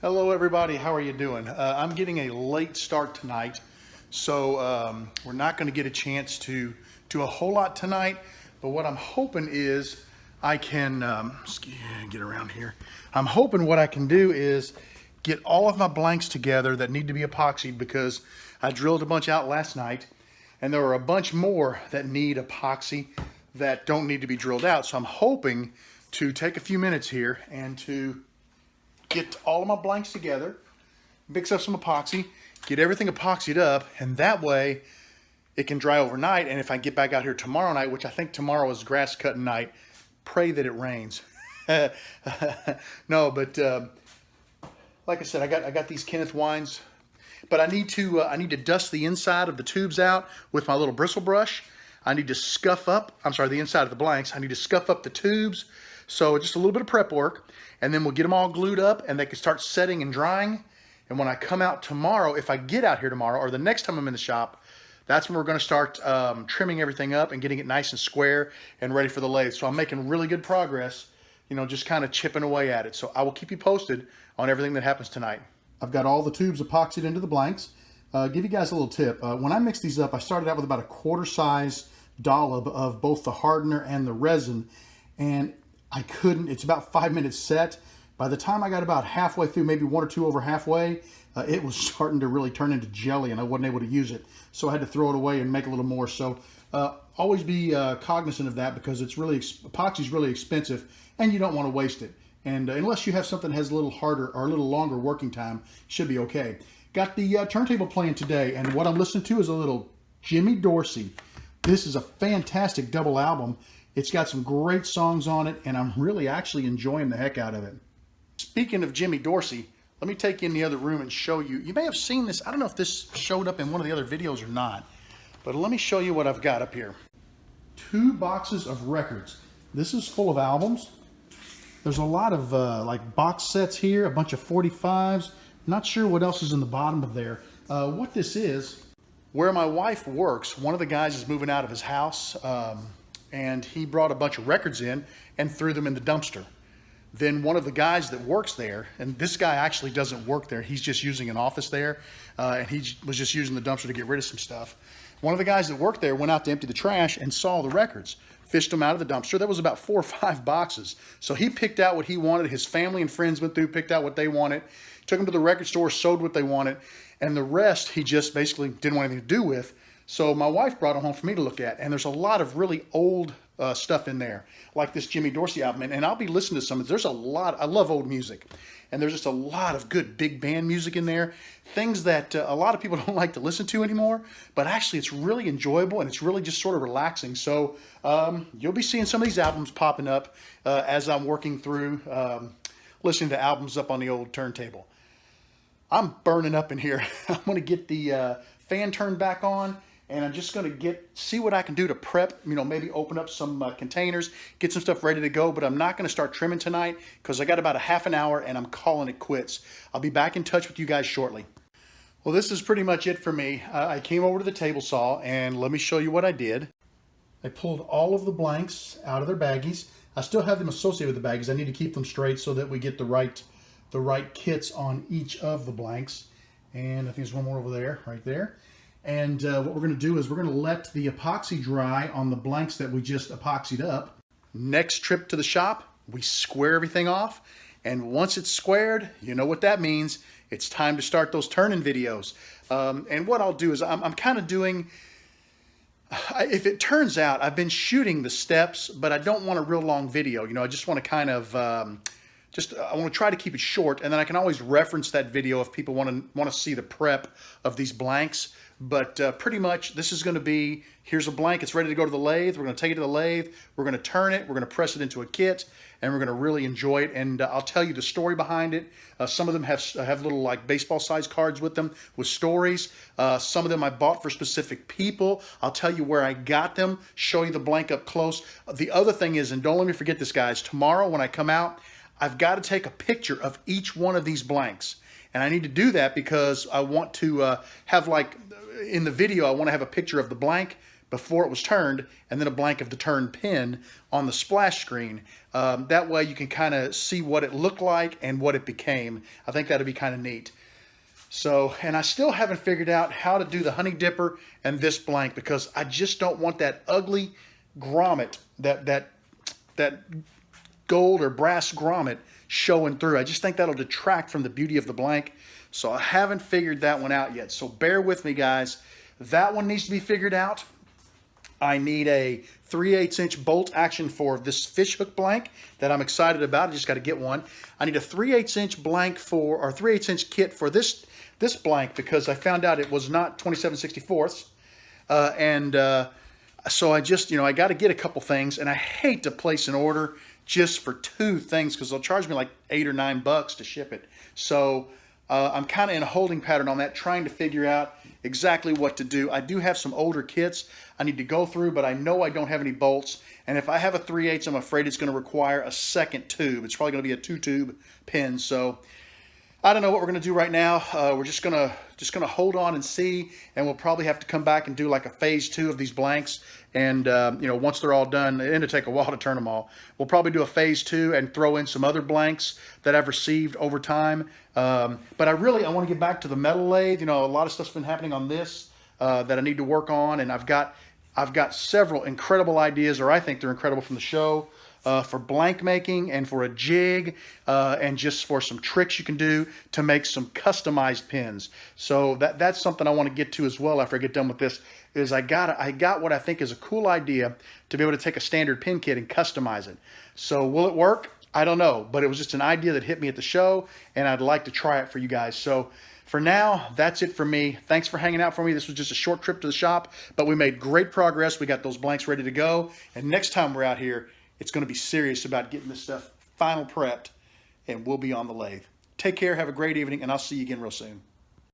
Hello everybody, how are you doing? I'm getting a late start tonight, so we're not going to get a chance to do a whole lot tonight, but what I'm hoping is I can, get around here. I'm hoping what I can do is get all of my blanks together that need to be epoxied because I drilled a bunch out last night and there are a bunch more that need epoxy that don't need to be drilled out. So I'm hoping to take a few minutes here and to get all of my blanks together, mix up some epoxy, get everything epoxied up, and that way it can dry overnight. And if I get back out here tomorrow night, which I think tomorrow is grass cutting night, pray that it rains. No, but like I said, I got these Kenneth wines, but I need to dust the inside of the tubes out with my little bristle brush. I need to scuff up, the inside of the blanks. I need to scuff up the tubes. So just a little bit of prep work, and then we'll get them all glued up and they can start setting and drying. And when I come out tomorrow, if I get out here tomorrow or the next time I'm in the shop, that's when we're going to start trimming everything up and getting it nice and square and ready for the lathe. So I'm making really good progress, just kind of chipping away at it. So I will keep you posted on everything that happens tonight. I've got all the tubes epoxied into the blanks. Give you guys a little tip. When I mix these up, I started out with about a quarter size dollop of both the hardener and the resin, and it's about 5 minutes set. By the time I got about halfway through, maybe one or two over halfway, it was starting to really turn into jelly and I wasn't able to use it. So I had to throw it away and make a little more. So always be cognizant of that because epoxy is really expensive and you don't want to waste it. And unless you have something that has a little harder or a little longer working time, should be okay. Got the turntable playing today, and what I'm listening to is a little Jimmy Dorsey. This is a fantastic double album. It's got some great songs on it, and I'm really actually enjoying the heck out of it. Speaking of Jimmy Dorsey, let me take you in the other room and show you. You may have seen this. I don't know if this showed up in one of the other videos or not, but let me show you what I've got up here. 2 boxes of records. This is full of albums. There's a lot of like box sets here, a bunch of 45s. Not sure what else is in the bottom of there. What this is, where my wife works, one of the guys is moving out of his house, and he brought a bunch of records in and threw them in the dumpster. Then one of the guys that works there, and this guy actually doesn't work there, he's just using an office there, and he was just using the dumpster to get rid of some stuff. One of the guys that worked there went out to empty the trash and saw the records, fished them out of the dumpster. There was about 4 or 5 boxes. So he picked out what he wanted. His family and friends went through, picked out what they wanted, took them to the record store, sold what they wanted, and the rest he just basically didn't want anything to do with. So my wife brought them home for me to look at, and there's a lot of really old stuff in there, like this Jimmy Dorsey album, and I'll be listening to some of it. There's a lot. I love old music, and there's just a lot of good big band music in there, things that a lot of people don't like to listen to anymore, but actually it's really enjoyable and it's really just sort of relaxing. So you'll be seeing some of these albums popping up as I'm working through listening to albums up on the old turntable. I'm burning up in here. I'm going to get the fan turned back on, and I'm just going to see what I can do to prep, maybe open up some containers, get some stuff ready to go, but I'm not going to start trimming tonight because I got about a half an hour and I'm calling it quits. I'll be back in touch with you guys shortly. Well, this is pretty much it for me. I came over to the table saw, and let me show you what I did. I pulled all of the blanks out of their baggies. I still have them associated with the baggies. I need to keep them straight so that we get the right kits on each of the blanks. And I think there's one more over there, right there. And what we're going to do is we're going to let the epoxy dry on the blanks that we just epoxied up. Next trip to the shop, we square everything off. And once it's squared, you know what that means. It's time to start those turn-in videos. And what I'll do is I'm kind of doing, if it turns out, I've been shooting the steps, but I don't want a real long video. I just want to kind of, I want to try to keep it short, and then I can always reference that video if people want to see the prep of these blanks. But pretty much this is going to be, here's a blank, it's ready to go to the lathe. We're going to take it to the lathe, we're going to turn it, we're going to press it into a kit, and we're going to really enjoy it. And I'll tell you the story behind it. Some of them have little like baseball size cards with them with stories. Some of them I bought for specific people. I'll tell you where I got them, show you the blank up close. The other thing is, and don't let me forget this guys, tomorrow when I come out, I've got to take a picture of each one of these blanks. And I need to do that because I want to have, like in the video, I want to have a picture of the blank, before it was turned, and then a blank of the turned pin on the splash screen. That way you can kind of see what it looked like and what it became. I think that'd be kind of neat. So, and I still haven't figured out how to do the honey dipper and this blank, because I just don't want that ugly grommet, that gold or brass grommet showing through. I just think that'll detract from the beauty of the blank. So I haven't figured that one out yet. So bear with me, guys. That one needs to be figured out. I need a 3/8 inch bolt action for this fish hook blank that I'm excited about. I just got to get one. I need a 3/8 inch blank for, or 3/8 inch kit for this blank, because I found out it was not 27/64. So I just, I got to get a couple things, and I hate to place an order just for 2 things, because they'll charge me like $8 or $9 to ship it. So I'm kind of in a holding pattern on that, trying to figure out exactly what to do. I do have some older kits I need to go through, but I know I don't have any bolts. And if I have a 3/8, I'm afraid it's going to require a second tube. It's probably going to be a 2-tube pin. So I don't know what we're going to do right now. We're just gonna hold on and see, and we'll probably have to come back and do like a phase 2 of these blanks. And once they're all done, it'll take a while to turn them all. We'll probably do a phase 2 and throw in some other blanks that I've received over time. But I want to get back to the metal lathe. A lot of stuff's been happening on this that I need to work on, and I've got several incredible ideas, or I think they're incredible, from the show. For blank making and for a jig, and just for some tricks you can do to make some customized pins. So that's something I want to get to as well after I get done with this. Is I got what I think is a cool idea to be able to take a standard pin kit and customize it. So will it work? I don't know, but it was just an idea that hit me at the show, and I'd like to try it for you guys. So for now, that's it for me. Thanks for hanging out for me. This was just a short trip to the shop, but we made great progress. We got those blanks ready to go, and next time we're out here, it's going to be serious about getting this stuff final prepped, and we'll be on the lathe. Take care, have a great evening, and I'll see you again real soon.